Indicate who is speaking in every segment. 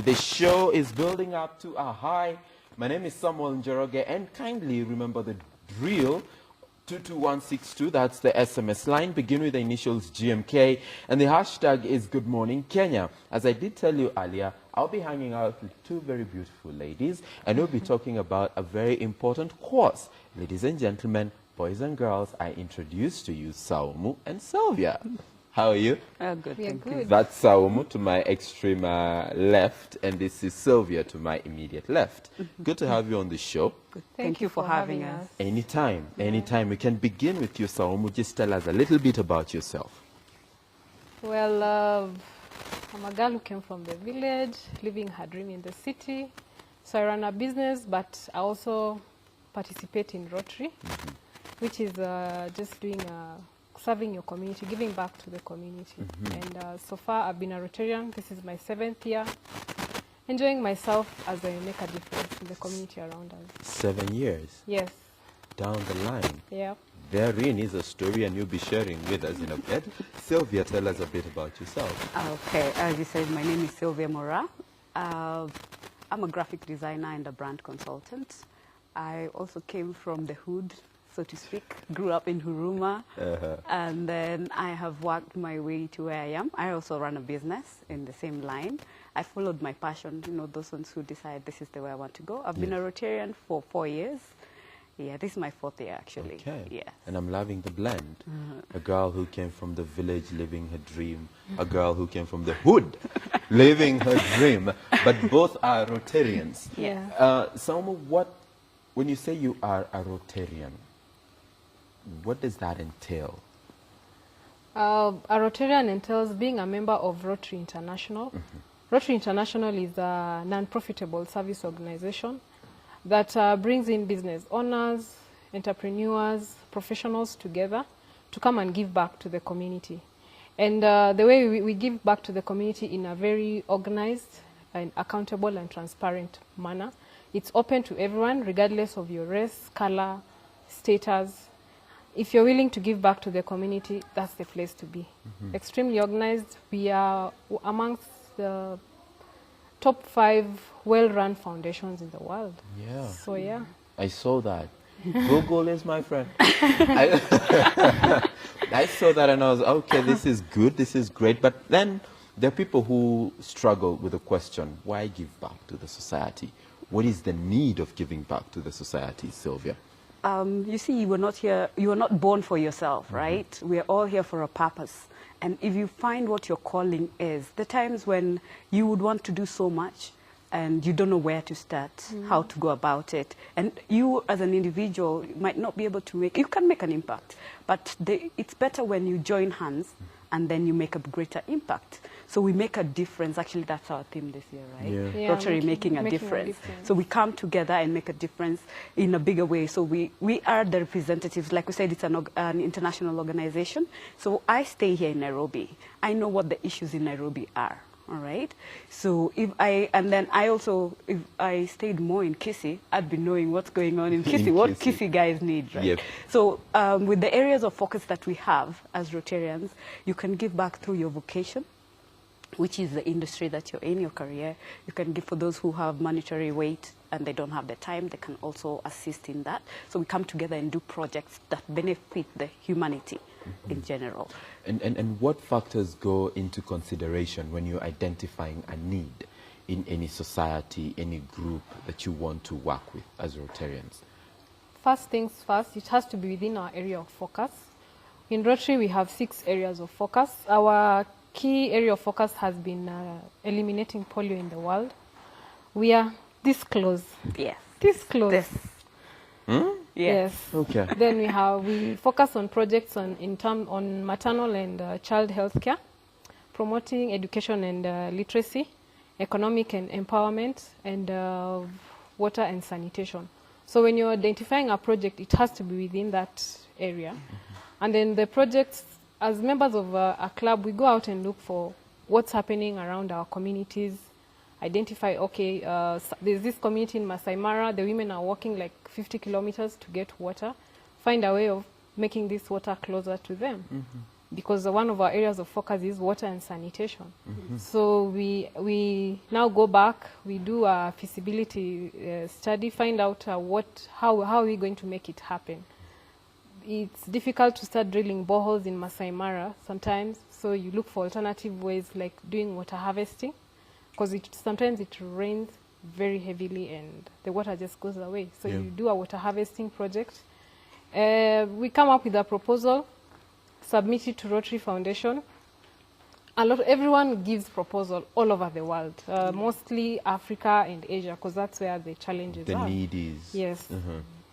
Speaker 1: The show is building up to a high. My name is Samuel Njoroge, and kindly remember the drill. 22162, that's the SMS line. Begin with the initials GMK, and the hashtag is Good Morning Kenya. As I did tell you earlier, I'll be hanging out with two very beautiful ladies, and we'll be talking about a very important course. Ladies and gentlemen, boys and girls, I introduce to you Saum and Sylvia. How are you?
Speaker 2: Good, thank you.
Speaker 1: That's Saum to my extreme left, and this is Sylvia to my immediate left. Good to have you on the show.
Speaker 2: Good. Thank you for having us.
Speaker 1: Anytime, anytime. We can begin with you, Saum. Just tell us a little bit about yourself.
Speaker 3: Well, I'm a girl who came from the village, living her dream in the city. So I run a business, but I also participate in Rotary, which is just doing serving your community, giving back to the community. And so far, I've been a Rotarian. This is my 7th year. Enjoying myself as I make a difference in the community around us.
Speaker 1: 7 years?
Speaker 3: Yes.
Speaker 1: Down the line?
Speaker 3: Yeah.
Speaker 1: Therein is a story, and you'll be sharing with us in a bit. Sylvia, tell us a bit about yourself.
Speaker 2: Okay, as you said, my name is Sylvia Mora. I'm a graphic designer and a brand consultant. I also came from the hood, so to speak, grew up in Huruma, and then I have worked my way to where I am. I also run a business in the same line. I followed my passion, you know, those ones who decide this is the way I want to go. I've been a Rotarian for 4 years. Yeah, this is my 4th year, actually.
Speaker 1: Okay.
Speaker 2: Yes.
Speaker 1: And I'm loving the blend. A girl who came from the village living her dream. A girl who came from the hood living her dream. But both are Rotarians.
Speaker 3: Yeah.
Speaker 1: Saum, when you say you are a Rotarian, what does that entail?
Speaker 3: A Rotarian entails being a member of Rotary International. Rotary International is a non-profitable service organization that brings in business owners, entrepreneurs, professionals together to come and give back to the community. And the way we give back to the community in a very organized and accountable and transparent manner. It's open to everyone, regardless of your race, color, status. If you're willing to give back to the community, that's the place to be. Extremely organized. We are amongst the top 5 well-run foundations in the world.
Speaker 1: Yeah.
Speaker 3: So, yeah.
Speaker 1: I saw that. Google is my friend. I saw that and I was, okay, this is good, this is great. But then there are people who struggle with the question, why give back to the society? What is the need of giving back to the society, Sylvia?
Speaker 2: You see, you were not born for yourself, right? We are all here for a purpose. And if you find what your calling is, the times when you would want to do so much and you don't know where to start, how to go about it, and you as an individual might not be able to you can make an impact, but it's better when you join hands and then you make a greater impact. So we make a difference. Actually, that's our theme this year, right?
Speaker 3: Yeah,
Speaker 2: Rotary making a difference. So we come together and make a difference in a bigger way. So we are the representatives. Like we said, it's an international organization. So I stay here in Nairobi. I know what the issues in Nairobi are. All right. So if I stayed more in Kisii, I'd be knowing what's going on in Kisii, what Kisii guys need, right? Yep. So with the areas of focus that we have as Rotarians, you can give back through your vocation, which is the industry that you're in, your career. You can give for those who have monetary weight and they don't have the time, they can also assist in that. So we come together and do projects that benefit the humanity in general.
Speaker 1: And what factors go into consideration when you're identifying a need in any society, any group that you want to work with as Rotarians?
Speaker 3: First things first, it has to be within our area of focus. In Rotary, we have 6 areas of focus. Our key area of focus has been eliminating polio in the world. We are this close.
Speaker 2: Yes.
Speaker 3: This close.
Speaker 2: This.
Speaker 3: Yes.
Speaker 1: Okay.
Speaker 3: Then we focus on projects on maternal and child health care, promoting education and literacy, economic and empowerment, and water and sanitation. So when you're identifying a project, it has to be within that area. And then the projects, as members of a club, we go out and look for what's happening around our communities, identify, okay, there's this community in Masai Mara, the women are walking like 50 kilometers to get water, find a way of making this water closer to them. because one of our areas of focus is water and sanitation. So we now go back, we do a feasibility study, find out how are we going to make it happen. It's difficult to start drilling boreholes in Masai Mara sometimes, so you look for alternative ways like doing water harvesting, because sometimes it rains very heavily and the water just goes away. So you do a water harvesting project. We come up with a proposal, submit it to Rotary Foundation. Everyone gives proposal all over the world, mostly Africa and Asia, because that's where the challenges are.
Speaker 1: The need is.
Speaker 3: Yes.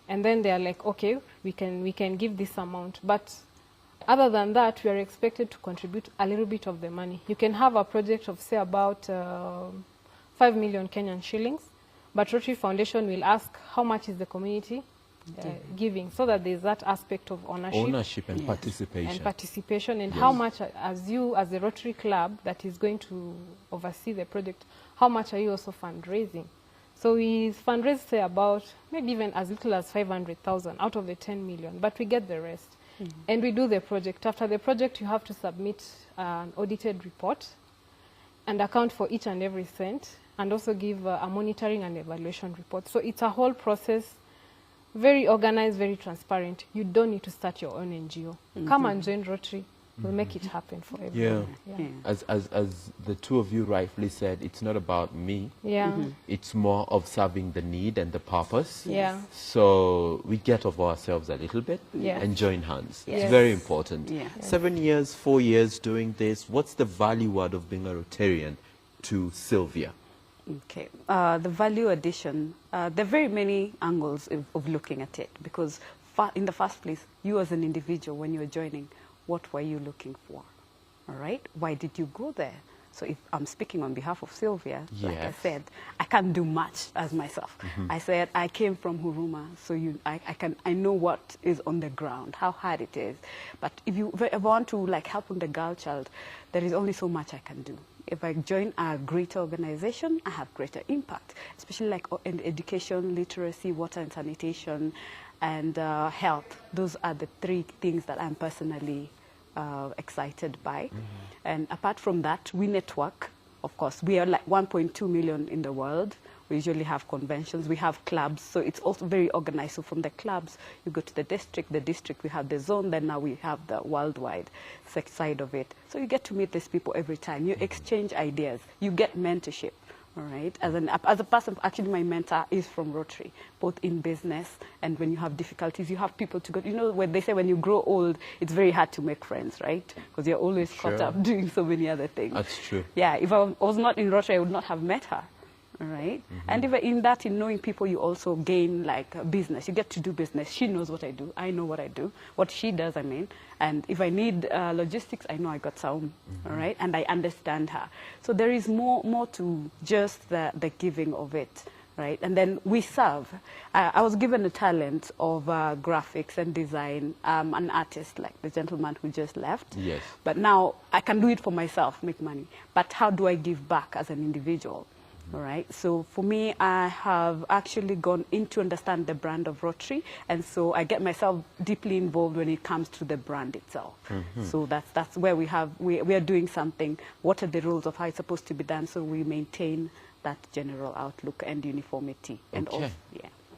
Speaker 3: And then they are like, okay, we can give this amount. But other than that, we are expected to contribute a little bit of the money. You can have a project of, say, about 5 million Kenyan shillings, but Rotary Foundation will ask how much is the community giving, so that there's that aspect of ownership
Speaker 1: and participation.
Speaker 3: And how much, as a Rotary club that is going to oversee the project, how much are you also fundraising? So we fundraise, say, about maybe even as little as 500,000 out of the 10 million, but we get the rest. And we do the project. After the project, you have to submit an audited report and account for each and every cent, and also give a monitoring and evaluation report. So it's a whole process, very organized, very transparent. You don't need to start your own NGO. Come and join Rotary. We'll make it happen for everyone.
Speaker 1: As the two of you rightfully said, it's not about me. It's more of serving the need and the purpose. So we get of ourselves a little bit and join hands. It's very important. 7 years, 4 years doing this. What's the value add of being a Rotarian to Sylvia?
Speaker 2: Okay, the value addition, there are very many angles of looking at it, because in the first place, you as an individual, when you were joining, what were you looking for? All right, why did you go there? So if I'm speaking on behalf of Sylvia, like I said, I can't do much as myself. I said I came from Huruma, so I know what is on the ground, how hard it is. But if you want to help on the girl child, there is only so much I can do. If I join a greater organization, I have greater impact, especially in education, literacy, water and sanitation, and health. Those are the 3 things that I'm personally excited by. And apart from that, we network. Of course, we are 1.2 million in the world. We usually have conventions, we have clubs, so it's also very organized. So from the clubs, you go to the district, we have the zone, then now we have the worldwide side of it. So you get to meet these people every time. You exchange ideas, you get mentorship. All right. As a person, actually, my mentor is from Rotary, both in business and when you have difficulties, you have people to go. You know, when they say when you grow old, it's very hard to make friends, right? Because you're always caught up doing so many other things.
Speaker 1: That's true.
Speaker 2: Yeah. If I was not in Rotary, I would not have met her. All right. And even in knowing people, you also gain business. You get to do business. She knows what I do. I know what I do. What she does, I mean. And if I need logistics, I know I got Saum. All right. And I understand her. So there is more to just the giving of it. Right. And then we serve. I was given a talent of graphics and design. An artist, like the gentleman who just left.
Speaker 1: Yes.
Speaker 2: But now I can do it for myself, make money. But how do I give back as an individual? All right. So for me, I have actually gone in to understand the brand of Rotary, and so I get myself deeply involved when it comes to the brand itself. So that's where we are doing something. What are the rules of how it's supposed to be done? So we maintain that general outlook and uniformity. And also,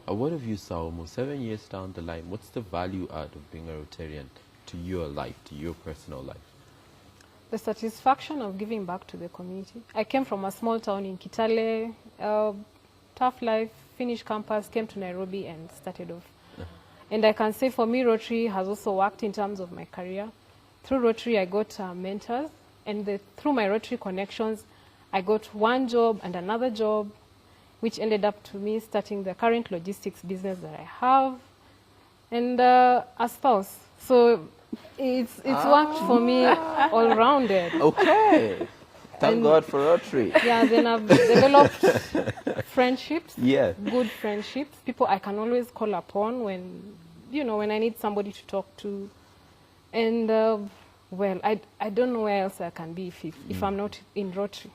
Speaker 1: what have you, Saum? 7 years down the line, what's the value add of being a Rotarian to your life, to your personal life?
Speaker 3: The satisfaction of giving back to the community. I came from a small town in Kitale, tough life, finished campus, came to Nairobi and started off. And I can say for me, Rotary has also worked in terms of my career. Through Rotary, I got mentors, and through my Rotary connections, I got one job and another job, which ended up to me starting the current logistics business that I have, and a spouse. So it's worked for me all rounded.
Speaker 1: Okay. Thank God for Rotary.
Speaker 3: Yeah, then I've developed friendships, good friendships, people I can always call upon when I need somebody to talk to. And, well, I don't know where else I can be if I'm not in Rotary.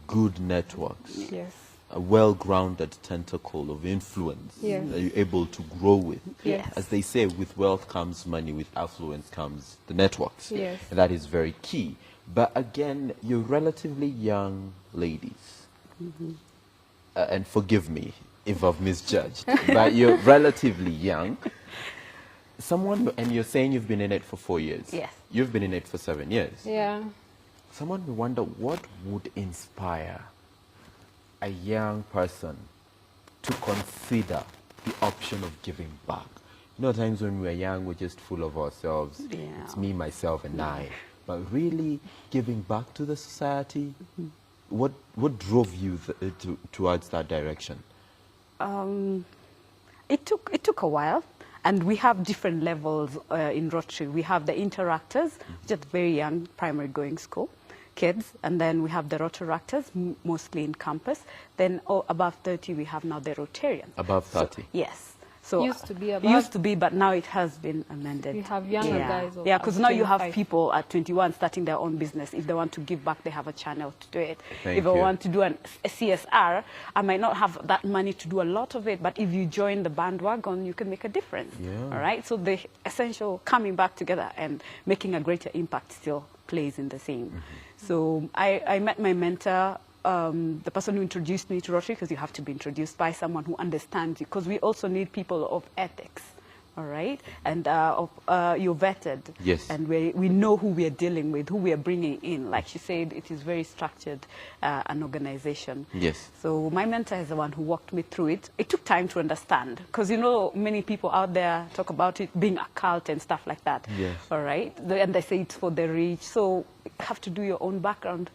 Speaker 1: Good networks.
Speaker 3: Yes.
Speaker 1: a well-grounded tentacle of influence
Speaker 3: Yes.
Speaker 1: that you're able to grow with.
Speaker 3: Yes.
Speaker 1: As they say, with wealth comes money, with affluence comes the networks.
Speaker 3: Yes.
Speaker 1: And that is very key. But again, you're relatively young ladies. And forgive me if I've misjudged, but you're relatively young. And you're saying you've been in it for 4 years.
Speaker 2: Yes.
Speaker 1: You've been in it for 7 years.
Speaker 3: Yeah.
Speaker 1: Someone will wonder what would inspire a young person to consider the option of giving back. You know, times when we're young, we're just full of ourselves.
Speaker 2: Yeah.
Speaker 1: It's me, myself, and I. But really giving back to the society, what drove you towards that direction?
Speaker 2: It took a while, and we have different levels in Rotary. We have the interactors, just very young, primary going school kids, and then we have the Rotaractors, mostly in campus. Then above 30, we have now the Rotarians.
Speaker 1: Above 30?
Speaker 2: So, yes. So
Speaker 3: Used to be above.
Speaker 2: Used to be, but now it has been amended.
Speaker 3: We have younger guys of
Speaker 2: Yeah, because now you have
Speaker 3: 25.
Speaker 2: people at 21 starting their own business. If they want to give back, they have a channel to do it.
Speaker 1: Thank
Speaker 2: if I
Speaker 1: you.
Speaker 2: want to do a CSR, I might not have that money to do a lot of it, but if you join the bandwagon, you can make a difference.
Speaker 1: Yeah.
Speaker 2: All right? So the essential coming back together and making a greater impact still plays in the same. So I met my mentor, the person who introduced me to Rotary, because you have to be introduced by someone who understands you, because we also need people of ethics, all right? And you're vetted.
Speaker 1: Yes.
Speaker 2: And we know who we are dealing with, who we are bringing in. Like she said, it is very structured, an organization.
Speaker 1: Yes.
Speaker 2: So my mentor is the one who walked me through it. It took time to understand, because you know many people out there talk about it being a cult and stuff like that.
Speaker 1: Yes.
Speaker 2: All right? And they say it's for the rich. So you have to do your own background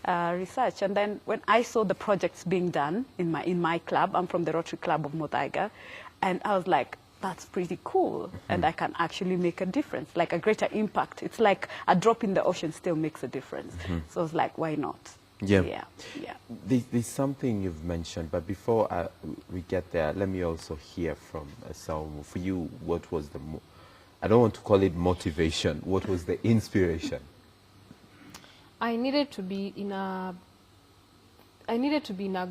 Speaker 2: research. And then when I saw the projects being done in my club, I'm from the Rotary Club of Muthaiga, and I was like, that's pretty cool, and I can actually make a difference, like a greater impact. It's like a drop in the ocean still makes a difference. So I was like, why not?
Speaker 1: Yeah.
Speaker 2: Yeah. Yeah.
Speaker 1: There's something you've mentioned, but before we get there, let me also hear from Saum. For you, what was I don't want to call it motivation, what was the inspiration?
Speaker 3: I needed to be in a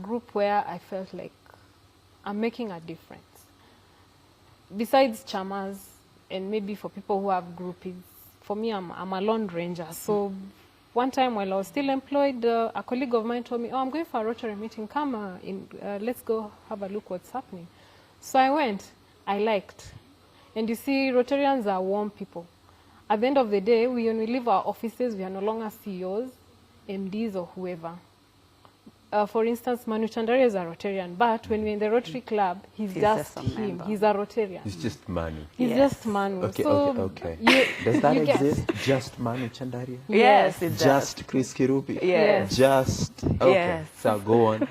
Speaker 3: group where I felt like I'm making a difference. Besides chamas, and maybe for people who have groupies, for me, I'm a lone ranger. So one time while I was still employed, a colleague of mine told me, oh, I'm going for a Rotary meeting, come, let's go have a look what's happening. So I went, I liked. And you see, Rotarians are warm people. At the end of the day, when we leave our offices, we are no longer CEOs, MDs, or whoever. For instance, Manu Chandaria is a Rotarian, but when we're in the Rotary Club, he's just
Speaker 2: a
Speaker 3: him.
Speaker 2: member.
Speaker 3: He's a Rotarian.
Speaker 1: It's just Manu.
Speaker 3: He's just Manu.
Speaker 1: Okay,
Speaker 3: so
Speaker 1: okay.
Speaker 3: You,
Speaker 1: Does that
Speaker 3: you get-
Speaker 1: exist? Just Manu Chandaria?
Speaker 2: Yes, it does.
Speaker 1: Just Chris Kirubi?
Speaker 2: Yes.
Speaker 1: Just, okay.
Speaker 2: Yes.
Speaker 1: So go on.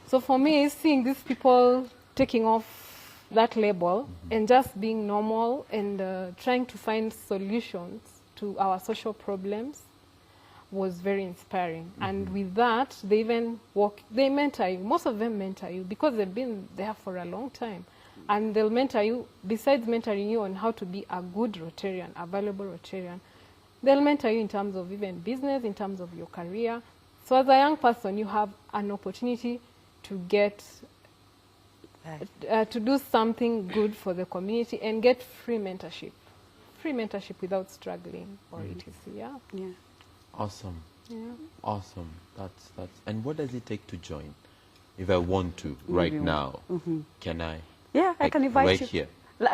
Speaker 3: So for me, seeing these people taking off that label and just being normal and trying to find solutions to our social problems was very inspiring. And with that, they even they mentor you. Most of them mentor you because they've been there for a long time. And they'll mentor you, besides mentoring you on how to be a good Rotarian, a valuable Rotarian, they'll mentor you in terms of even business, in terms of your career. So as a young person, you have an opportunity to get, to do something good for the community and get free mentorship. Free mentorship without struggling or etc. Yeah.
Speaker 2: Yeah.
Speaker 1: Awesome.
Speaker 3: Yeah.
Speaker 1: Awesome. That's. And what does it take to join? If I want to right now, can I?
Speaker 2: Yeah, I can invite
Speaker 1: right
Speaker 2: you.
Speaker 1: here.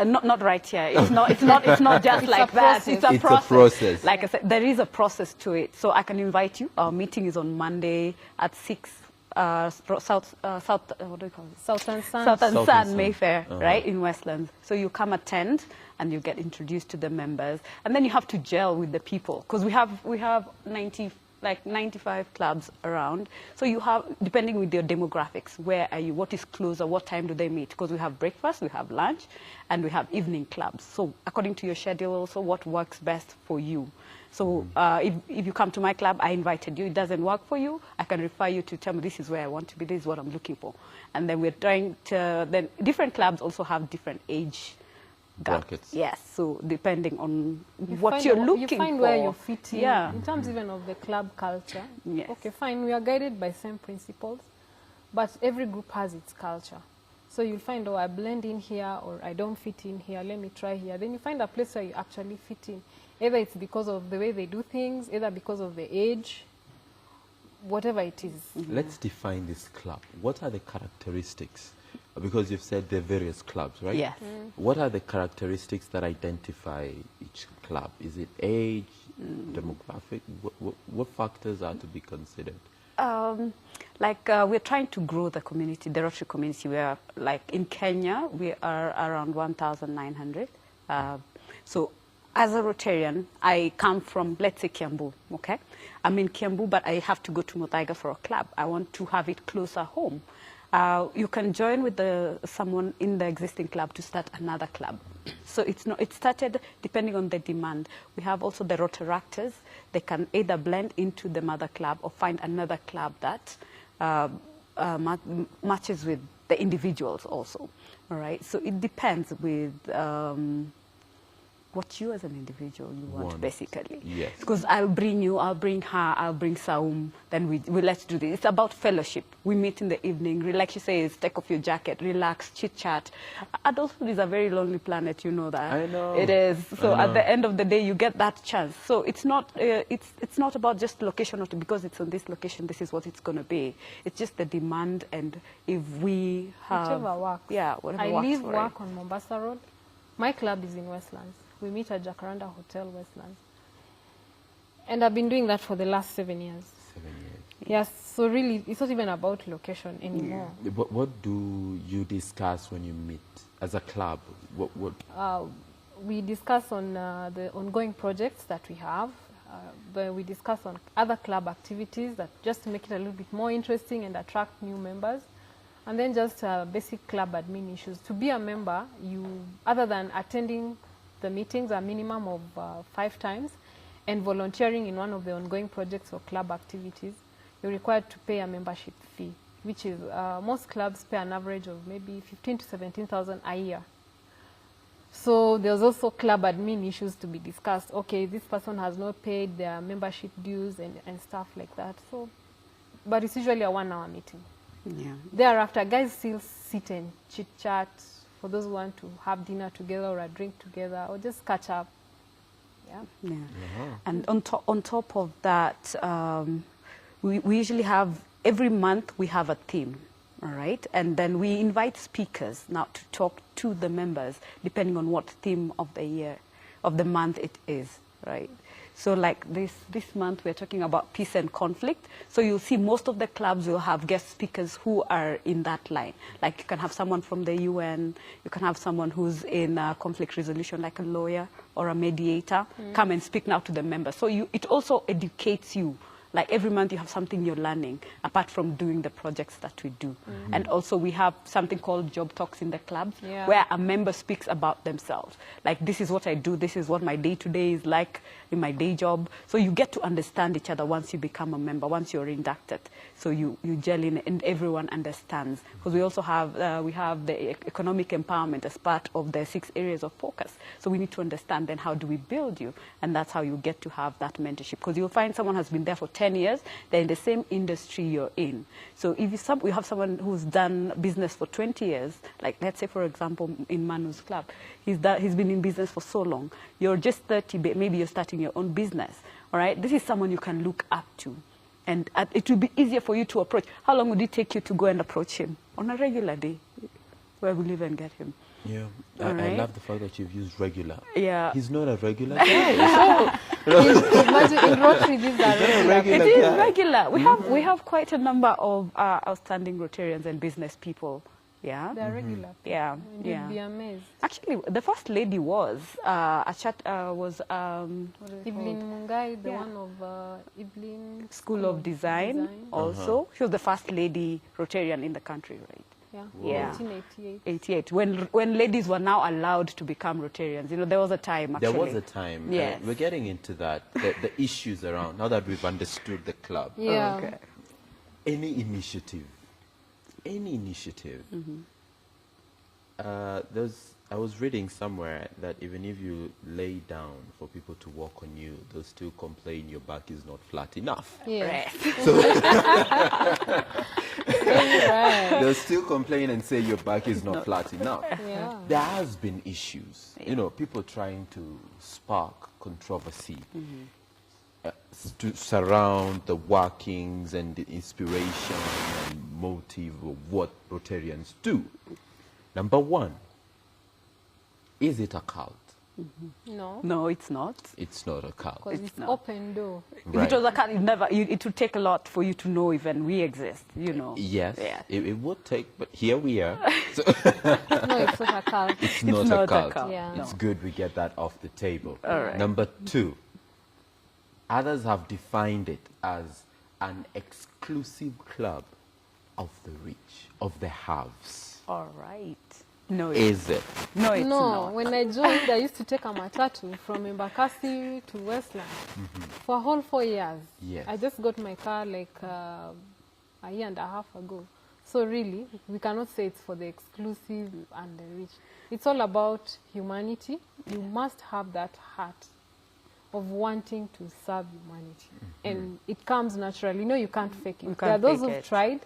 Speaker 2: Not right here. It's not just like that.
Speaker 3: process.
Speaker 2: It's a
Speaker 1: It's a
Speaker 2: process.
Speaker 1: process.
Speaker 2: Like I said, there is a process to it. So I can invite you. Our meeting is on Monday at 6. South, what do you call it?
Speaker 3: Southern Sun.
Speaker 2: Southern
Speaker 1: Southern
Speaker 2: Sun,
Speaker 1: Sun.
Speaker 2: Mayfair, right, in Westlands. So you come attend and you get introduced to the members. And then you have to gel with the people because we have 95 clubs around. So you have, depending with your demographics, where are you, what is closer, what time do they meet? Because we have breakfast, we have lunch, and we have evening clubs. So according to your schedule also, what works best for you. So if you come to my club, I invited you, it doesn't work for you, I can refer you to tell me this is where I want to be, this is what I'm looking for. And then we're trying to, then different clubs also have different age gaps.
Speaker 1: Brackets.
Speaker 2: Yes, so depending on
Speaker 3: You
Speaker 2: what
Speaker 3: find
Speaker 2: you're
Speaker 3: out-
Speaker 2: looking for.
Speaker 3: You find where you fit in,
Speaker 2: Yeah.
Speaker 3: in terms even of the club culture.
Speaker 2: Yes.
Speaker 3: Okay, fine, we are guided by same principles. but every group has its culture. So you'll find, oh, I blend in here, or I don't fit in here, let me try here. Then you find a place where you actually fit in. Either it's because of the way they do things, either because of the age, whatever it is.
Speaker 1: Let's define this club. What are the characteristics? Because you've said there are various clubs, right?
Speaker 2: Yes.
Speaker 1: What are the characteristics that identify each club? Is it age, demographic? What factors are to be considered?
Speaker 2: We're trying to grow the community, the Rotary community. We are, like in Kenya, we are around 1,900. So as a Rotarian, I come from, let's say, Kiambu, okay? I'm in Kiambu, but I have to go to Muthaiga for a club. I want to have it closer home. You can join with someone in the existing club to start another club. So it started depending on the demand. We have also the Rotaractors. They can either blend into the mother club or find another club that matches with the individuals also. All right. So it depends with what you as an individual you want, basically.
Speaker 1: Yes.
Speaker 2: Because I'll bring you, I'll bring her, I'll bring Saum, then we let's do this. It's about fellowship. We meet in the evening, like she says, take off your jacket, relax, chit-chat. Adulthood is a very lonely planet, you know that.
Speaker 1: I know.
Speaker 2: It is. So at the end of the day, you get that chance. So it's not about just location, or because it's on this location, this is what it's going to be. It's just the demand, and if we have...
Speaker 3: Whatever works.
Speaker 2: Yeah, whatever works.
Speaker 3: I live,
Speaker 2: for
Speaker 3: work
Speaker 2: it.
Speaker 3: on Mombasa Road. My club is in Westlands. We meet at Jacaranda Hotel, Westlands. And I've been doing that for the last 7 years.
Speaker 1: 7 years.
Speaker 3: Yes, so really, it's not even about location anymore.
Speaker 1: What do you discuss when you meet as a club?
Speaker 3: We discuss on the ongoing projects that we have. We discuss on other club activities that just to make it a little bit more interesting and attract new members. And then just basic club admin issues. To be a member, other than attending the meetings a minimum of 5 times and volunteering in one of the ongoing projects or club activities, you're required to pay a membership fee, which is most clubs pay an average of maybe 15 to 17,000 a year. So there's also club admin issues to be discussed. Okay, this person has not paid their membership dues and stuff like that. So, but it's usually a 1-hour meeting.
Speaker 2: Yeah.
Speaker 3: Thereafter, guys still sit and chit-chat for those who want to have dinner together or a drink together or just catch up. Yeah.
Speaker 2: Yeah. And on top of that, we usually have, every month we have a theme, all right? And then we invite speakers now to talk to the members, depending on what theme of the year, of the month it is, right? So like this month, we're talking about peace and conflict. So you'll see most of the clubs will have guest speakers who are in that line. Like you can have someone from the UN, you can have someone who's in conflict resolution, like a lawyer or a mediator, come and speak now to the members. So it also educates you. Like every month you have something you're learning, apart from doing the projects that we do. And also we have something called job talks in the clubs, where a member speaks about themselves. Like, this is what I do, this is what my day-to-day is like in my day job. So you get to understand each other once you become a member, once you're inducted. So you gel in and everyone understands. Because we also have, we have the economic empowerment as part of the 6 areas of focus. So we need to understand then how do we build you? And that's how you get to have that mentorship. Because you'll find someone has been there for 10 years, they're in the same industry you're in. So if you have someone who's done business for 20 years, like let's say, for example, in Manu's club, he's been in business for so long. You're just 30, maybe you're starting your own business, all right? This is someone you can look up to. And it will be easier for you to approach. How long would it take you to go and approach him? On a regular day, where will you even get him?
Speaker 1: Yeah, I love the fact that you've used regular.
Speaker 2: Yeah.
Speaker 1: He's not a regular guy.
Speaker 3: Imagine in Rotary, these are regular.
Speaker 2: It is regular. We have quite a number of outstanding Rotarians and business people. Yeah.
Speaker 3: They're regular.
Speaker 2: Yeah.
Speaker 3: You'd be amazed.
Speaker 2: Actually, the first lady was
Speaker 3: Evelyn Mungai, the one of Evelyn
Speaker 2: School of Design. Also, she was the first lady Rotarian in the country, right?
Speaker 3: Yeah. 1988.
Speaker 2: 88. When ladies were now allowed to become Rotarians, you know, there was a time. Actually.
Speaker 1: There was a time.
Speaker 2: Yes.
Speaker 1: We're getting into that. The issues around now that we've understood the club.
Speaker 3: Yeah.
Speaker 2: Okay.
Speaker 1: Any initiative. I was reading somewhere that even if you lay down for people to walk on you, they'll still complain your back is not flat enough.
Speaker 3: Yeah.
Speaker 2: Right.
Speaker 3: Right.
Speaker 1: they'll still complain and say your back is not flat enough.
Speaker 3: Yeah.
Speaker 1: There has been issues, you know, people trying to spark controversy to surround the workings and the inspiration and motive of what Rotarians do. Number one, is it a cult?
Speaker 3: No.
Speaker 2: No, it's not.
Speaker 1: It's not a cult.
Speaker 3: Because
Speaker 2: It's
Speaker 3: it's
Speaker 2: not.
Speaker 3: open door.
Speaker 1: Right.
Speaker 2: If it was a cult, it would take a lot for you to know even we exist, you know.
Speaker 1: Yes,
Speaker 2: Yeah.
Speaker 1: it would take, but here we are. So
Speaker 3: No, it's not a cult.
Speaker 1: it's
Speaker 2: not
Speaker 1: not
Speaker 2: a
Speaker 1: a cult.
Speaker 2: cult,
Speaker 3: Yeah.
Speaker 1: It's
Speaker 2: no.
Speaker 1: good we get that off the table.
Speaker 2: All right.
Speaker 1: Number two, others have defined it as an exclusive club of the rich, of the haves.
Speaker 2: All right. No,
Speaker 1: Is it?
Speaker 2: no, it's
Speaker 3: No,
Speaker 2: not.
Speaker 3: when I joined, I used to take a matatu from Embakasi to Westland for a whole 4 years.
Speaker 1: Yes.
Speaker 3: I just got my car like a year and a half ago. So really, we cannot say it's for the exclusive and the rich. It's all about humanity. You must have that heart of wanting to serve humanity. And it comes naturally. You know, you can't fake it.
Speaker 2: You
Speaker 3: There are
Speaker 2: can't
Speaker 3: those
Speaker 2: fake
Speaker 3: who've
Speaker 2: it.
Speaker 3: tried.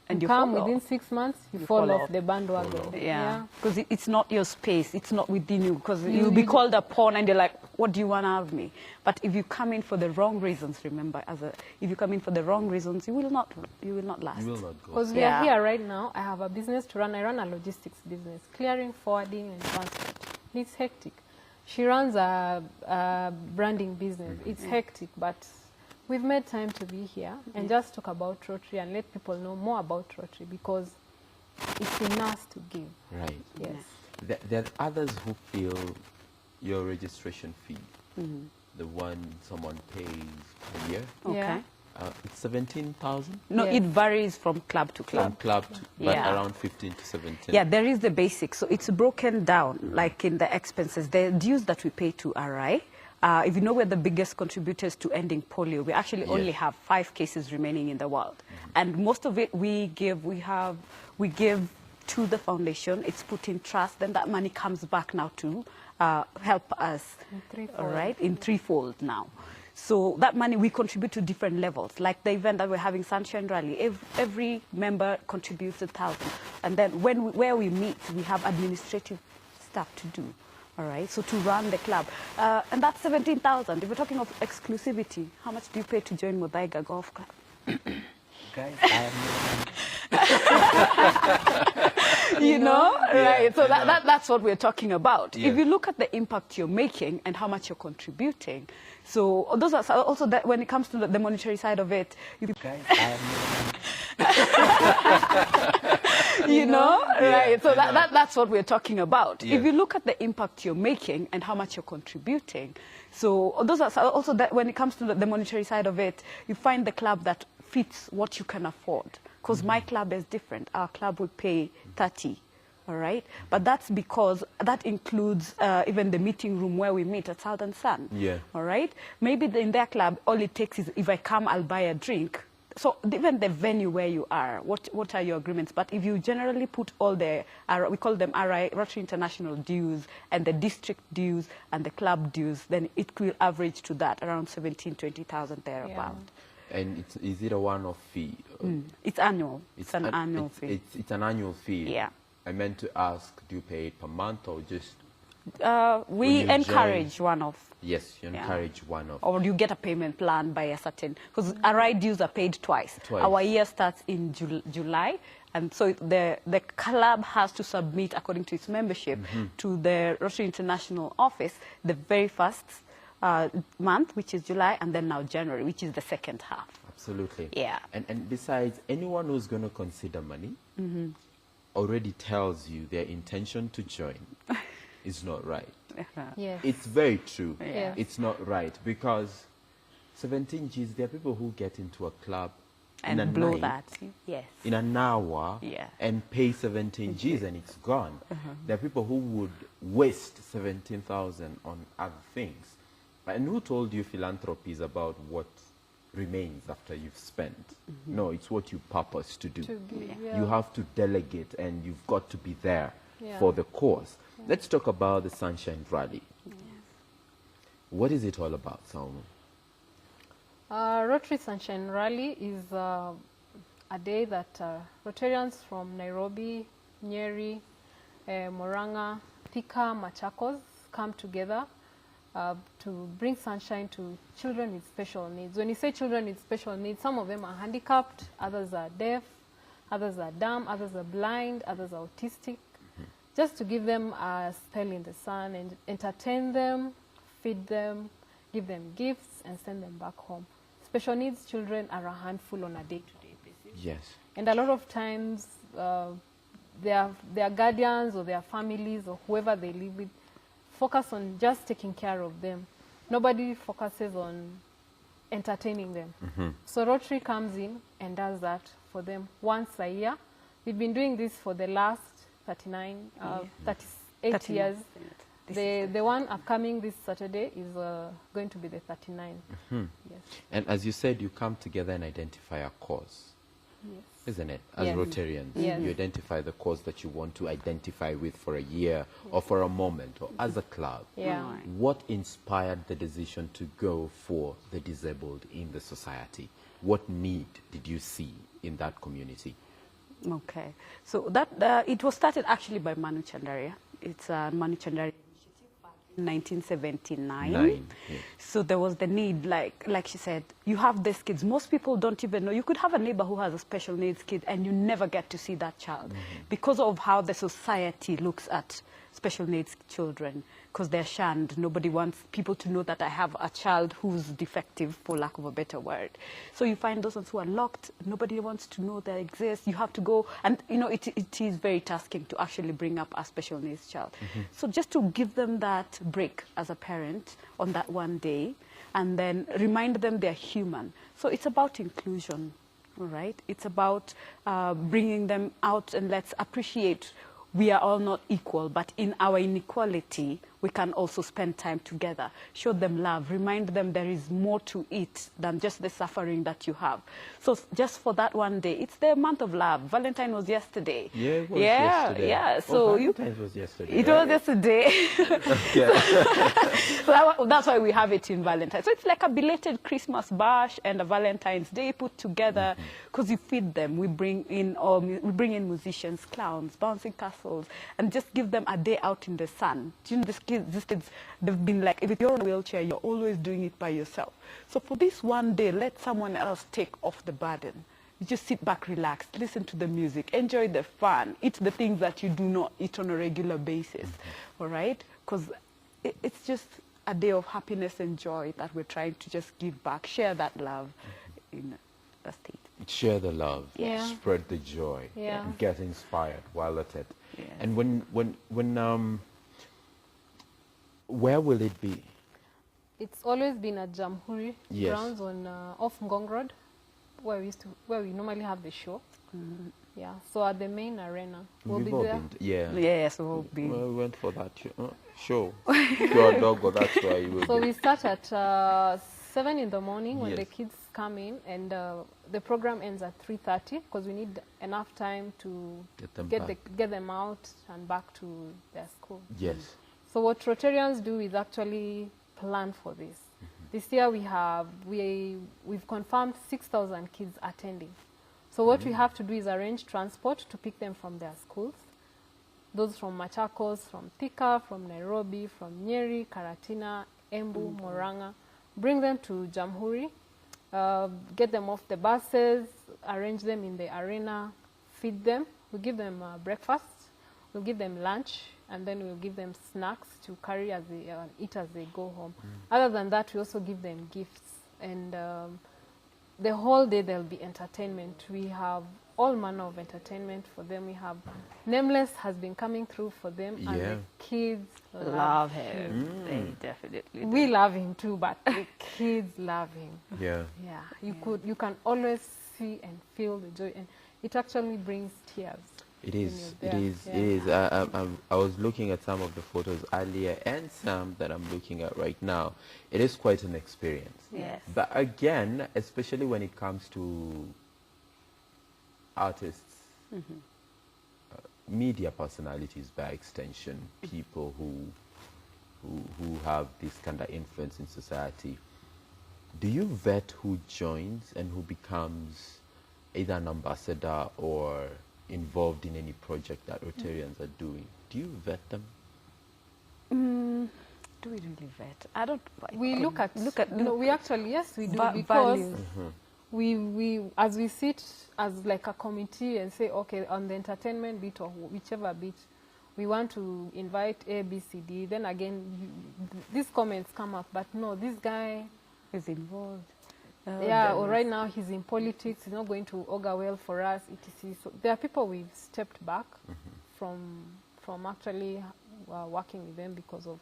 Speaker 2: And
Speaker 3: You
Speaker 2: you
Speaker 3: come
Speaker 2: fall
Speaker 3: within
Speaker 2: off.
Speaker 3: 6 months, you
Speaker 2: You
Speaker 3: fall
Speaker 2: fall
Speaker 3: off
Speaker 2: off.
Speaker 3: the bandwagon.
Speaker 2: Yeah, because it's not your space. It's not within you. Because
Speaker 3: You-
Speaker 2: you'll be
Speaker 3: you-
Speaker 2: called upon, and you're like, "What do you want out of me?" But if you come in for the wrong reasons, remember, if you come in for the wrong reasons, you will not last.
Speaker 1: You will not go.
Speaker 3: Because we
Speaker 2: Yeah.
Speaker 3: are here right now, I have a business to run. I run a logistics business, clearing, forwarding, and transport. It's hectic. She runs a branding business. It's hectic, but we've made time to be here and just talk about Rotary and let people know more about Rotary because it's in us to give.
Speaker 1: Right.
Speaker 3: Yes.
Speaker 1: There are others who feel your registration fee, the one someone pays per year,
Speaker 2: Okay.
Speaker 3: Yeah.
Speaker 1: it's 17,000
Speaker 2: No,
Speaker 3: Yes.
Speaker 2: it varies from club to
Speaker 1: from
Speaker 2: club.
Speaker 1: club, to, but
Speaker 2: Yeah.
Speaker 1: around 15 to 17.
Speaker 2: Yeah, there is the basics. So it's broken down, like in the expenses. The dues that we pay to RI, if you know we're the biggest contributors to ending polio, we actually
Speaker 1: Yes.
Speaker 2: only have 5 cases remaining in the world. And most of it we give to the foundation. It's put in trust. Then that money comes back now to help us,
Speaker 3: In threefold.
Speaker 2: all right, in threefold now. So that money we contribute to different levels. Like the event that we're having, Sunshine Rally, every member contributes 1,000. And then where we meet, we have administrative stuff to do. All right, so to run the club. And that's 17,000. If we're talking of exclusivity, how much do you pay to join Muthaiga Golf Club?
Speaker 1: Guys, I am
Speaker 2: You know, right?
Speaker 1: Yeah,
Speaker 2: So
Speaker 1: I know.
Speaker 2: that's what we're talking about.
Speaker 1: Yeah.
Speaker 2: If you look at the impact you're making and how much you're contributing, so those are also that when it comes to the monetary side of it,
Speaker 1: guys, I am
Speaker 2: you know,
Speaker 1: Yeah,
Speaker 2: right? So
Speaker 1: I know.
Speaker 2: that's what we're talking about.
Speaker 1: Yeah.
Speaker 2: If you look at the impact you're making and how much you're contributing, so those are also that when it comes to the monetary side of it, you find the club that fits what you can afford. Because my club is different. Our club will pay 30, all right? But that's because that includes even the meeting room where we meet at Southern Sun,
Speaker 1: Yeah.
Speaker 2: all right? Maybe in their club, all it takes is if I come, I'll buy a drink. So even the venue where you are, what are your agreements? But if you generally put all the, we call them Rotary International dues, and the district dues, and the club dues, then it will average to that, around 17,000, 20,000 thereabout.
Speaker 1: And is it a one-off fee?
Speaker 2: It's annual. It's an annual fee.
Speaker 1: It's an annual fee.
Speaker 2: Yeah.
Speaker 1: I meant to ask, do you pay it per month or just...
Speaker 2: We
Speaker 1: you
Speaker 2: encourage one-off.
Speaker 1: Yes, you
Speaker 2: Yeah.
Speaker 1: encourage one-off.
Speaker 2: Or you get a payment plan by a certain... Because RI dues are paid twice.
Speaker 1: Twice.
Speaker 2: Our year starts in July. And so the club has to submit, according to its membership, to the Rotary International office the very first month, which is July, and then now January, which is the second half.
Speaker 1: Absolutely.
Speaker 2: Yeah.
Speaker 1: And besides, anyone who's going to consider money already tells you their intention to join is not right.
Speaker 3: Yes.
Speaker 1: It's very true.
Speaker 3: Yeah.
Speaker 1: It's not right because 17 Gs, there are people who get into a club in a
Speaker 2: And blow
Speaker 1: night,
Speaker 2: that. Yes.
Speaker 1: in an hour,
Speaker 2: Yeah.
Speaker 1: and pay 17 Gs and it's gone. There are people who would waste 17,000 on other things. And who told you philanthropy is about what remains after you've spent? No, it's what you purpose to do.
Speaker 3: To give,
Speaker 2: Yeah.
Speaker 3: yeah.
Speaker 1: You have to delegate and you've got to be there
Speaker 3: Yeah.
Speaker 1: for the cause. Let's talk about the Sunshine Rally. What is it all about, Saum?
Speaker 3: Rotary Sunshine Rally is a day that Rotarians from Nairobi, Nyeri, Moranga, Thika, Machakos come together to bring sunshine to children with special needs. When you say children with special needs, some of them are handicapped, others are deaf, others are dumb, others are blind, others are autistic. Just to give them a spell in the sun and entertain them, feed them, give them gifts, and send them back home. Special needs children are a handful on a day-to-day basis.
Speaker 1: Yes.
Speaker 3: And a lot of times, their guardians or their families or whoever they live with focus on just taking care of them. Nobody focuses on entertaining them. So Rotary comes in and does that for them once a year. We've been doing this for the last 38 years. The one upcoming this Saturday is going to be the 39th. Yes.
Speaker 1: And as you said, you come together and identify a cause.
Speaker 3: Yes.
Speaker 1: Isn't it? As
Speaker 3: Yes.
Speaker 1: Rotarians,
Speaker 3: Yes.
Speaker 1: you identify the cause that you want to identify with for a year or for a moment or as a club.
Speaker 3: Yeah.
Speaker 2: Right.
Speaker 1: What inspired the decision to go for the disabled in the society? What need did you see in that community?
Speaker 2: Okay, so that it was started actually by Manu Chandaria. It's a Manu Chandaria initiative back in 1979.
Speaker 1: Yeah.
Speaker 2: So there was the need, like she said, you have these kids. Most people don't even know. You could have a neighbor who has a special needs kid and you never get to see that child because of how the society looks at special needs children, because they're shunned. Nobody wants people to know that I have a child who's defective, for lack of a better word. So you find those ones who are locked. Nobody wants to know they exist. You have to go, and you know it is very tasking to actually bring up a special needs child. So just to give them that break as a parent on that one day, and then remind them they're human. So it's about inclusion, all right? It's about bringing them out, and let's appreciate we are all not equal, but in our inequality, we can also spend time together, show them love, remind them there is more to it than just the suffering that you have. So just for that one day, it's the month of love. Valentine was yesterday.
Speaker 1: Yeah, it was yesterday.
Speaker 2: Yeah, so
Speaker 1: Valentine's was yesterday.
Speaker 2: it
Speaker 1: right?
Speaker 2: was yesterday. So that's why we have it in Valentine's. So it's like a belated Christmas bash and a Valentine's Day put together, because you feed them. We bring in musicians, clowns, bouncing castles, and just give them a day out in the sun. You know, these kids, they've been like, if you're in a wheelchair, you're always doing it by yourself. So for this one day, let someone else take off the burden. You just sit back, relax, listen to the music, enjoy the fun, eat the things that you do not eat on a regular basis, all right? Because it's just a day of happiness and joy that we're trying to just give back, share that love in the state.
Speaker 1: Share the love,
Speaker 3: Yeah.
Speaker 1: spread the joy,
Speaker 3: Yeah.
Speaker 1: get inspired while at it.
Speaker 2: Yes.
Speaker 1: And when where will it be?
Speaker 3: It's always been at Jamhuri
Speaker 1: Yes.
Speaker 3: grounds on off Ngong Road, where we normally have the show. Yeah, so at the main arena, we'll be
Speaker 1: all
Speaker 3: there.
Speaker 1: been, yeah.
Speaker 2: Yes, we'll be.
Speaker 1: Well, we went for that show. Your dog, or that's why you will
Speaker 3: So
Speaker 1: be.
Speaker 3: we start at 7 in the morning when
Speaker 1: Yes.
Speaker 3: the kids come in, and the program ends at 3:30 because we need enough time to
Speaker 1: Get them
Speaker 3: get
Speaker 1: back.
Speaker 3: them out and back to their school.
Speaker 1: Yes.
Speaker 3: So what Rotarians do is actually plan for this. This year we've confirmed 6,000 kids attending. So what we have to do is arrange transport to pick them from their schools. Those from Machakos, from Thika, from Nairobi, from Nyeri, Karatina, Embu, Moranga. Bring them to Jamhuri, get them off the buses, arrange them in the arena, feed them. We'll give them breakfast, we'll give them lunch, and then we'll give them snacks to carry as they eat as they go home. Other than that, we also give them gifts. And the whole day there'll be entertainment. We have all manner of entertainment for them. We have Nameless has been coming through for them, and
Speaker 1: Yeah.
Speaker 3: the kids
Speaker 2: Love him. They definitely do.
Speaker 3: We love him too, but the kids love him.
Speaker 1: Yeah.
Speaker 3: Yeah, you can always see and feel the joy, and it actually brings tears.
Speaker 1: It
Speaker 3: when
Speaker 1: is.
Speaker 3: you're
Speaker 1: It
Speaker 3: there.
Speaker 1: is.
Speaker 3: Yeah.
Speaker 1: It is. I was looking at some of the photos earlier, and some that I'm looking at right now. It is quite an experience.
Speaker 2: Yes.
Speaker 1: But again, especially when it comes to artists, media personalities by extension, people who have this kind of influence in society, do you vet who joins and who becomes either an ambassador or involved in any project that Rotarians are doing, do you vet them?
Speaker 2: Do we really vet? I don't.
Speaker 3: We look at no, we actually, yes, we do, because
Speaker 2: values.
Speaker 3: we as we sit as like a committee and say, okay, on the entertainment bit or whichever bit, we want to invite A, B, C, D. Then again, these comments come up, but no, this guy
Speaker 2: is involved.
Speaker 3: Yeah, or right now he's in politics, he's not going to augur well for us, etc. So there are people we've stepped back from actually working with them because of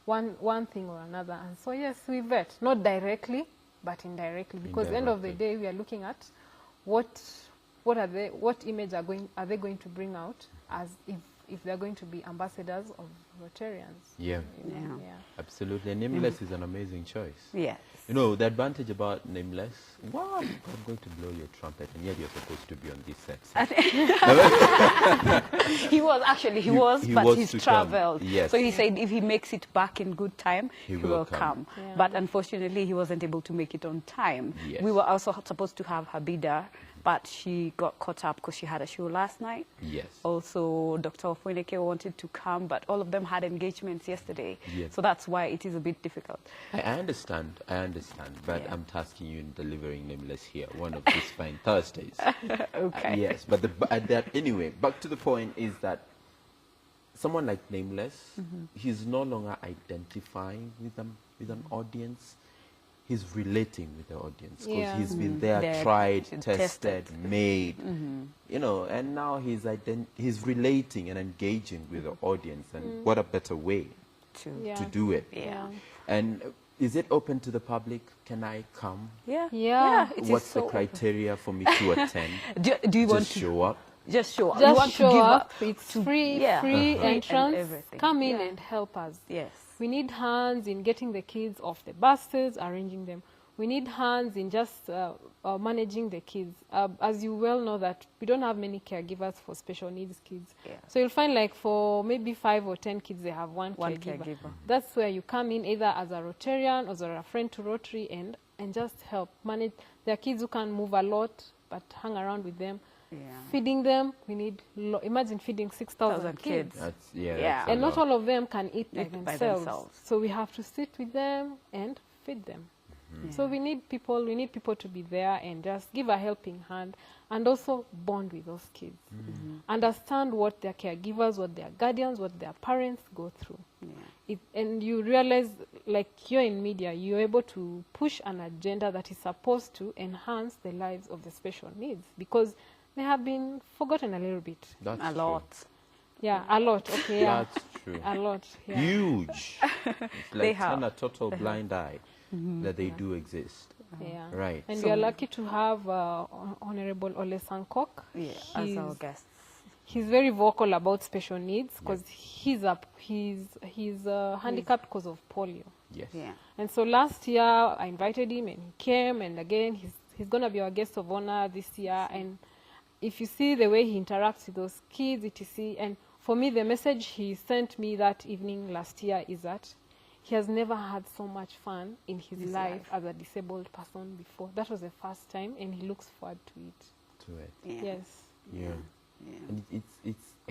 Speaker 3: one thing or another. And so yes, we vet, not directly, but indirectly, because at the end of the day, we are looking at what image are they going to bring out as if they're going to be ambassadors of Rotarians.
Speaker 1: Yeah. Absolutely. And Nameless is an amazing choice.
Speaker 2: Yes.
Speaker 1: You know, the advantage about Nameless, wow, I'm going to blow your trumpet, and yet you're supposed to be on this set.
Speaker 2: He was, but he's traveled.
Speaker 1: Yes.
Speaker 2: So he said if he makes it back in good time, he will come.
Speaker 3: Yeah.
Speaker 2: But unfortunately, he wasn't able to make it on time.
Speaker 1: Yes.
Speaker 2: We were also supposed to have Habida, but she got caught up because she had a show last night.
Speaker 1: Yes.
Speaker 2: Also, Dr. Ofoineke wanted to come, but all of them had engagements yesterday.
Speaker 1: Yes.
Speaker 2: So that's why it is a bit difficult.
Speaker 1: I understand, but
Speaker 2: Yeah.
Speaker 1: I'm tasking you in delivering Nameless here one of these fine Thursdays.
Speaker 2: Okay.
Speaker 1: Yes, but anyway, back to the point is that someone like Nameless, he's no longer identifying with an audience. He's relating with the audience because
Speaker 3: Yeah.
Speaker 1: he's been there,
Speaker 2: They're
Speaker 1: tried,
Speaker 2: tested.
Speaker 1: tested, made, you know, and now he's relating and engaging with the audience, and what a better way
Speaker 3: Yeah.
Speaker 1: to do it.
Speaker 2: Yeah.
Speaker 1: And is it open to the public? Can I come?
Speaker 2: Yeah.
Speaker 3: Yeah.
Speaker 2: It is
Speaker 1: What's
Speaker 2: so
Speaker 1: the criteria for me to attend?
Speaker 2: Do you want
Speaker 1: Just
Speaker 2: to
Speaker 1: show up?
Speaker 2: just show up? You want
Speaker 3: Just show
Speaker 2: to give
Speaker 3: up.
Speaker 2: up?
Speaker 3: It's
Speaker 2: to-
Speaker 3: free,
Speaker 2: yeah.
Speaker 3: free
Speaker 2: Free and
Speaker 3: entrance.
Speaker 2: everything.
Speaker 3: Come in
Speaker 2: Yeah.
Speaker 3: and help us.
Speaker 2: Yes.
Speaker 3: We need hands in getting the kids off the buses, arranging them. We need hands in just managing the kids. As you well know that we don't have many caregivers for special needs kids.
Speaker 2: Yeah.
Speaker 3: So you'll find like for maybe 5 or 10 kids, they have one caregiver. That's where you come in either as a Rotarian or as a friend to Rotary and just help manage. There are kids who can move a lot, but hang around with them.
Speaker 2: Yeah.
Speaker 3: Feeding them, we need, imagine feeding 6,000 kids.
Speaker 1: That's,
Speaker 2: Yeah.
Speaker 1: that's a
Speaker 3: And not
Speaker 1: lot.
Speaker 3: all of them can eat by
Speaker 2: Eat by
Speaker 3: themselves.
Speaker 2: themselves.
Speaker 3: So we have to sit with them and feed them. So we need people to be there and just give a helping hand and also bond with those kids. Understand what their caregivers, what their guardians, what their parents go through.
Speaker 2: Yeah.
Speaker 3: And you realize, like you're in media, you're able to push an agenda that is supposed to enhance the lives of the special needs because they have been forgotten a little bit.
Speaker 1: That's
Speaker 2: A
Speaker 1: true.
Speaker 2: lot.
Speaker 3: Yeah, a lot. Okay, yeah.
Speaker 1: That's true.
Speaker 3: A lot. Yeah.
Speaker 1: Huge. It's
Speaker 2: They
Speaker 1: like
Speaker 2: have.
Speaker 1: turn a total blind eye that they do exist.
Speaker 3: Yeah.
Speaker 1: Right.
Speaker 3: And
Speaker 2: So-
Speaker 3: we are lucky to have Honorable Ole Sankok.
Speaker 2: Yeah. As
Speaker 3: He's-
Speaker 2: our guest.
Speaker 3: He's very vocal about special needs because he's handicapped because of polio.
Speaker 1: Yes.
Speaker 2: Yeah.
Speaker 3: And so last year I invited him and he came, and again he's going to be our guest of honor this year. And if you see the way he interacts with those kids, etc. And for me, the message he sent me that evening last year is that he has never had so much fun in his life as a disabled person before. That was the first time, and he looks forward to it.
Speaker 1: To it.
Speaker 2: Yeah.
Speaker 3: Yes.
Speaker 1: Yeah.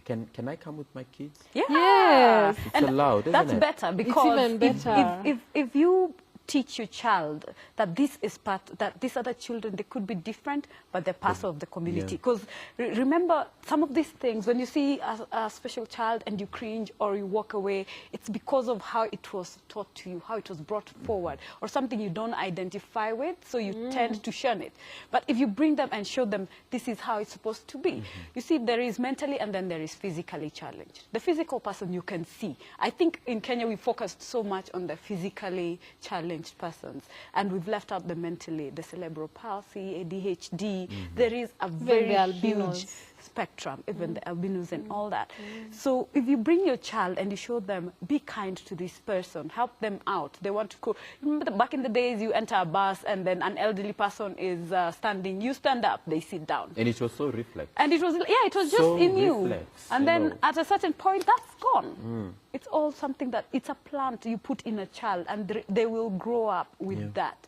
Speaker 1: And can I come with my kids?
Speaker 2: Yeah.
Speaker 3: Yes.
Speaker 1: It's allowed, isn't
Speaker 2: That's
Speaker 1: it?
Speaker 2: better because
Speaker 3: even better.
Speaker 2: if you teach your child that this is that these other children, they could be different, but they're part of the community. Because remember, some of these things, when you see a special child and you cringe or you walk away, it's because of how it was taught to you, how it was brought forward, or something you don't identify with, so you tend to shun it. But if you bring them and show them this is how it's supposed to be, you see, there is mentally and then there is physically challenged. The physical person you can see. I think in Kenya we focused so much on the physically challenged persons, and we've left out the mentally, the cerebral palsy, ADHD. There is a very
Speaker 3: the
Speaker 2: huge
Speaker 3: albinos.
Speaker 2: spectrum, even the albinos and all that. So if you bring your child and you show them, be kind to this person, help them out. They want to go. Remember back in the days, you enter a bus and then an elderly person is standing. You stand up, they sit down.
Speaker 1: And it was so reflex.
Speaker 2: And it was, yeah, it was just
Speaker 1: So
Speaker 2: in you.
Speaker 1: reflex,
Speaker 2: And
Speaker 1: you
Speaker 2: then
Speaker 1: know.
Speaker 2: at a certain point, that's gone. It's all something that, it's a plant you put in a child, and they will grow up with that.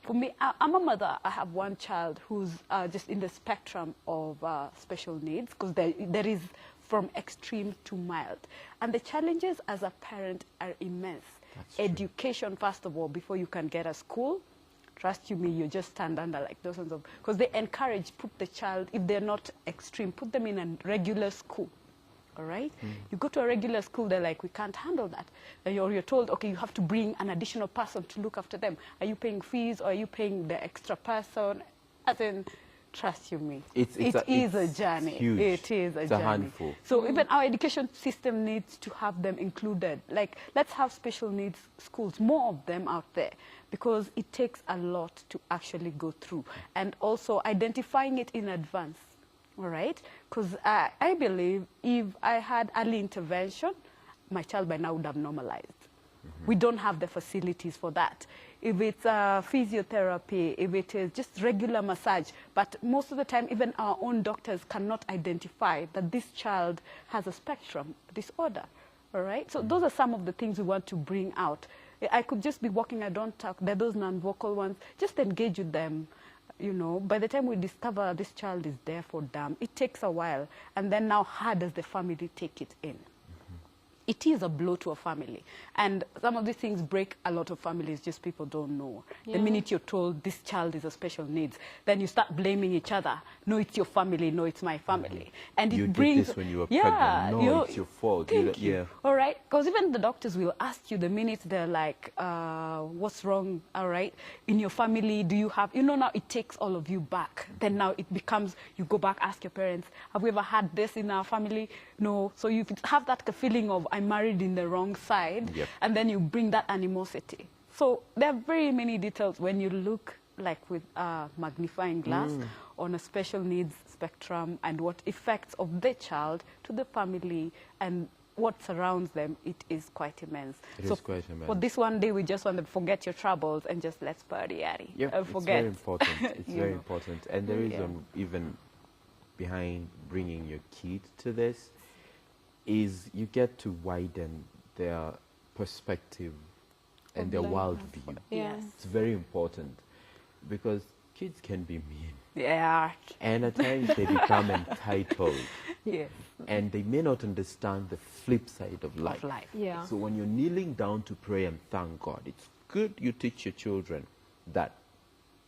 Speaker 2: For me, I'm a mother. I have one child who's just in the spectrum of special needs, because there is from extreme to mild. And the challenges as a parent are immense. Education, first of all, before you can get a school, trust you me, you just stand under like dozens of, because they encourage, put the child, if they're not extreme, put them in a regular school. All right? You go to a regular school, they're like, we can't handle that. And you're told, okay, you have to bring an additional person to look after them. Are you paying fees, or are you paying the extra person? As in, trust you me, it is a journey.
Speaker 1: Huge.
Speaker 2: It is a journey.
Speaker 1: A handful.
Speaker 2: So even our education system needs to have them included. Like, let's have special needs schools, more of them out there, because it takes a lot to actually go through. And also identifying it in advance. All right? Because I believe if I had early intervention, my child by now would have normalized. We don't have the facilities for that. If it's physiotherapy, if it is just regular massage, but most of the time even our own doctors cannot identify that this child has a spectrum disorder. All right? So those are some of the things we want to bring out. I could just be walking, I don't talk, they're those non-vocal ones, just engage with them. You know, by the time we discover this child is there for damn, it takes a while. And then now, how does the family take it in? It is a blow to a family. And some of these things break a lot of families, just people don't know. The minute you're told this child is a special needs, then you start blaming each other. No, it's your family. No, it's my family. And it brings...
Speaker 1: You did this when you were pregnant. No, it's your fault.
Speaker 2: Thank you. Yeah. All right? Because even the doctors will ask you the minute they're like, what's wrong, all right? In your family, do you have... You know, now it takes all of you back. Then now it becomes, you go back, ask your parents, have we ever had this in our family? No. So you have that feeling of, I'm married in the wrong side, and then you bring that animosity. So there are very many details when you look like with a magnifying glass on a special needs spectrum, and what effects of the child to the family and what surrounds them. It is quite immense.
Speaker 1: It is quite immense.
Speaker 2: For this one day, we just want to forget your troubles and just let's party, Yari.
Speaker 1: Yeah, it's very important. It's very important. And the reason even behind bringing your kid to this is you get to widen their perspective and their worldview.
Speaker 3: Yes.
Speaker 1: It's very important because kids can be mean.
Speaker 2: Yeah.
Speaker 1: And at times they become entitled.
Speaker 2: Yes.
Speaker 1: And they may not understand the flip side of life.
Speaker 3: Yeah.
Speaker 1: So when you're kneeling down to pray and thank God, it's good you teach your children that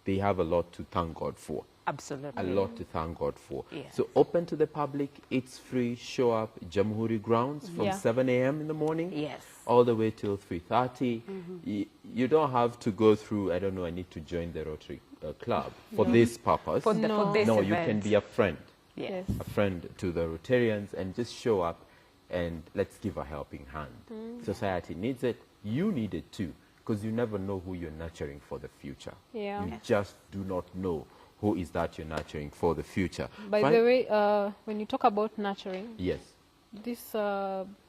Speaker 1: they have a lot to thank God for.
Speaker 2: Absolutely.
Speaker 1: A lot to thank God for.
Speaker 2: Yes.
Speaker 1: So open to the public, it's free, show up, Jamhuri grounds from 7 a.m. in the morning.
Speaker 2: Yes.
Speaker 1: All the way till 3:30. You don't have to go through, I don't know, I need to join the Rotary Club for this purpose.
Speaker 2: For this
Speaker 1: no,
Speaker 2: event.
Speaker 1: you can be a friend.
Speaker 2: Yes.
Speaker 1: A friend to the Rotarians and just show up and let's give a helping hand. Society needs it. You need it too, because you never know who you're nurturing for the future.
Speaker 3: Yeah.
Speaker 1: You just do not know who is that you're nurturing for the future.
Speaker 3: By the way, when you talk about nurturing,
Speaker 1: yes,
Speaker 3: this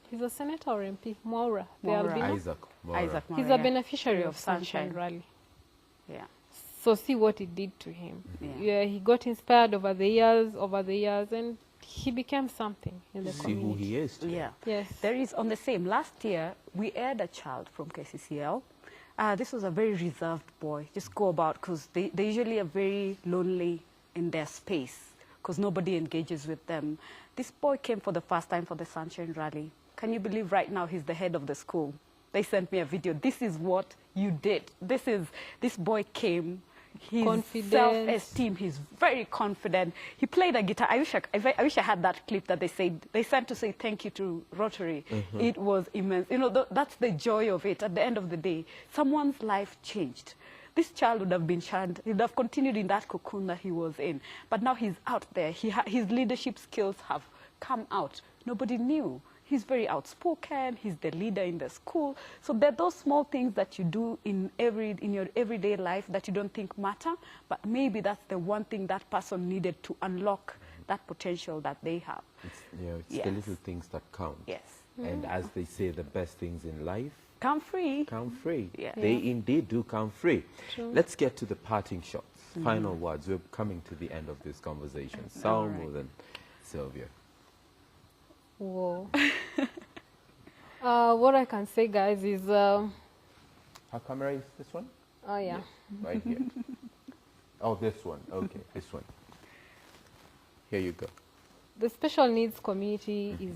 Speaker 3: he's a senator or MP, Maura.
Speaker 1: Isaac Maura.
Speaker 3: He's a beneficiary of Sunshine Rally.
Speaker 2: Yeah.
Speaker 3: So see what it did to him. Yeah, he got inspired over the years, and he became something in the community.
Speaker 1: See who he is today.
Speaker 2: Yeah.
Speaker 3: Yes.
Speaker 2: There is, on the same, last year, we aired a child from KCCL. This was a very reserved boy. Just go about, because they usually are very lonely in their space, because nobody engages with them. This boy came for the first time for the Sunshine Rally. Can you believe right now he's the head of the school? They sent me a video. This is what you did. This boy came. His self-esteem, he's very confident. He played a guitar. I wish I had that clip that they sent to say thank you to Rotary. It was immense. You know, that's the joy of it. At the end of the day, someone's life changed. This child would have been shunned. He would have continued in that cocoon that he was in. But now he's out there. His leadership skills have come out. Nobody knew. He's very outspoken. He's the leader in the school. So there are those small things that you do in your everyday life that you don't think matter, but maybe that's the one thing that person needed to unlock that potential that they have.
Speaker 1: It's the little things that count.
Speaker 2: Yes.
Speaker 1: And as they say, the best things in life
Speaker 2: come free.
Speaker 1: Come free.
Speaker 2: Yeah.
Speaker 1: They indeed do come free.
Speaker 3: True.
Speaker 1: Let's get to the parting shots. Final words. We're coming to the end of this conversation. Saum and Sylvia.
Speaker 3: Whoa. What I can say, guys, is...
Speaker 1: How camera is this one?
Speaker 3: Oh, yeah.
Speaker 1: Right here. Oh, this one. Okay, this one. Here you go.
Speaker 3: The special needs community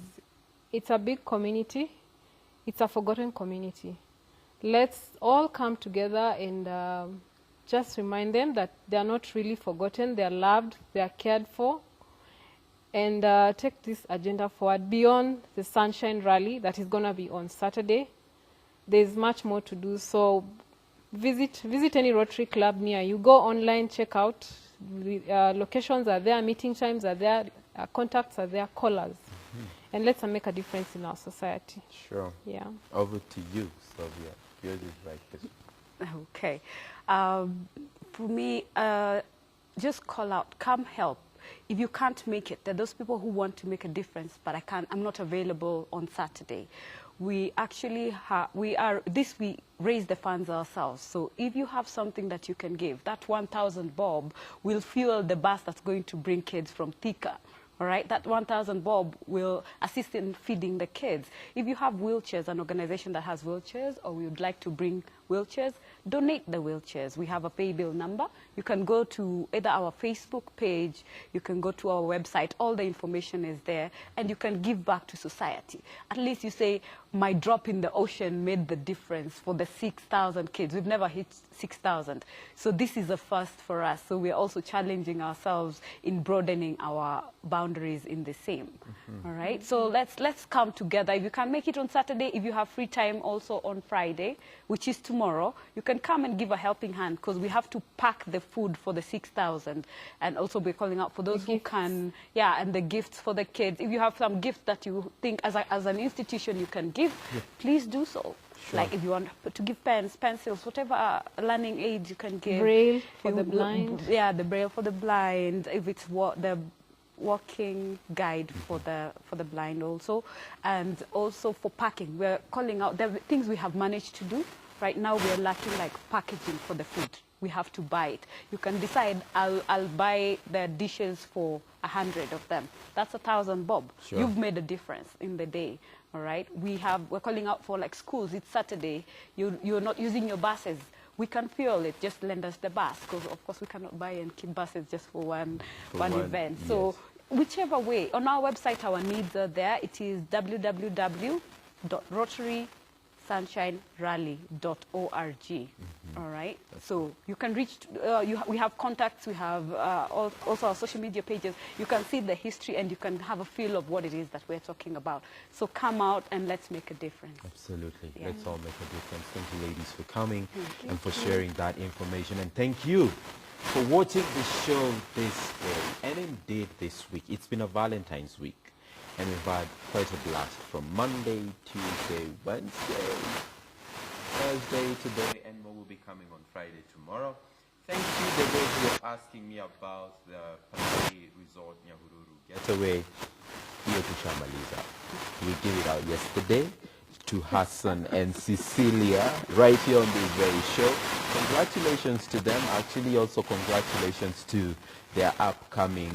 Speaker 3: it's a big community. It's a forgotten community. Let's all come together and just remind them that they are not really forgotten. They are loved. They are cared for. And take this agenda forward beyond the Sunshine Rally that is going to be on Saturday. There's much more to do. So visit any Rotary Club near you. Go online, check out. Locations are there, meeting times are there, contacts are there, call us. And let's make a difference in our society.
Speaker 1: Sure.
Speaker 3: Yeah.
Speaker 1: Over to you, Sylvia. Yours is right here.
Speaker 2: Okay. For me, just call out, come help. If you can't make it, there are those people who want to make a difference, but I'm not available on Saturday. We actually we raise the funds ourselves. So if you have something that you can give, that 1,000 bob will fuel the bus that's going to bring kids from Thika. All right, that 1,000 bob will assist in feeding the kids. If you have wheelchairs, an organization that has wheelchairs, or we would like to bring wheelchairs, donate the wheelchairs. We have a pay bill number. You can go to either our Facebook page, you can go to our website, all the information is there, and you can give back to society. At least you say, my drop in the ocean made the difference for the 6,000 kids. We've never hit 6,000. So this is a first for us. So we're also challenging ourselves in broadening our boundaries in the same. All right, so let's come together. If you can make it on Saturday, if you have free time also on Friday, which is tomorrow, you can come and give a helping hand, because we have to pack the food for the 6,000, and also we're calling out for those who can, and the gifts for the kids. If you have some gift that you think as an institution you can give, please do so. Sure. Like if you want to give pens, pencils, whatever learning aids you can give.
Speaker 3: Braille for the blind.
Speaker 2: Yeah, the Braille for the blind. If it's the walking guide for the blind also, and also for packing. We're calling out the things we have managed to do. Right now we're lacking like packaging for the food. We have to buy it. You can decide, I'll buy the dishes for 100 of them. That's 1,000 bob.
Speaker 1: Sure.
Speaker 2: You've made a difference in the day. All right. We're calling out for like schools. It's Saturday. You're not using your buses. We can fuel it. Just lend us the bus, because of course we cannot buy and keep buses just for one event.
Speaker 1: Yes.
Speaker 2: So whichever way, on our website our needs are there. It is www.rotarysunshinerally.org. All right. So you can reach. We have contacts. We have also our social media pages. You can see the history and you can have a feel of what it is that we're talking about. So come out and let's make a difference.
Speaker 1: Absolutely. Yeah. Let's all make a difference. Thank you, ladies, for coming and for sharing that information. And thank you for watching the show this way. And indeed this week, it's been a Valentine's week. And we've had quite a blast from Monday, Tuesday, Wednesday, Thursday today, and more will be coming on Friday tomorrow. Thank you, the way you were asking me about the Palai Resort Nyahururu Getaway. Hiyo tushamaliza. We gave it out yesterday to Hassan and Cecilia right here on this very show. Congratulations to them. Actually, also congratulations to their upcoming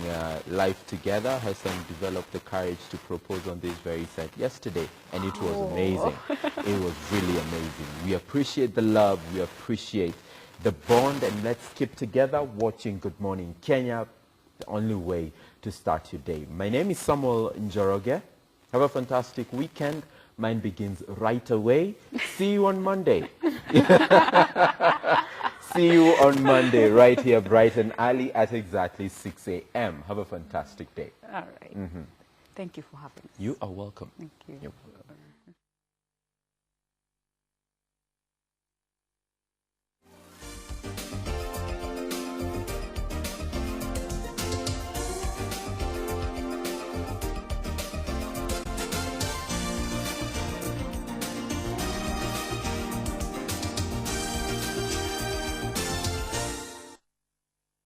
Speaker 1: life together. Hassan developed the courage to propose on this very set yesterday, and it was amazing. It was really amazing. We appreciate the love. We appreciate the bond, and let's keep together watching Good Morning Kenya, the only way to start your day. My name is Samuel Njoroge. Have a fantastic weekend. Mine begins right away. See you on Monday. See you on Monday right here, bright and early at exactly 6 a.m. Have a fantastic day.
Speaker 2: All right. Thank you for having us.
Speaker 1: You are welcome.
Speaker 2: Thank you.
Speaker 1: You're welcome.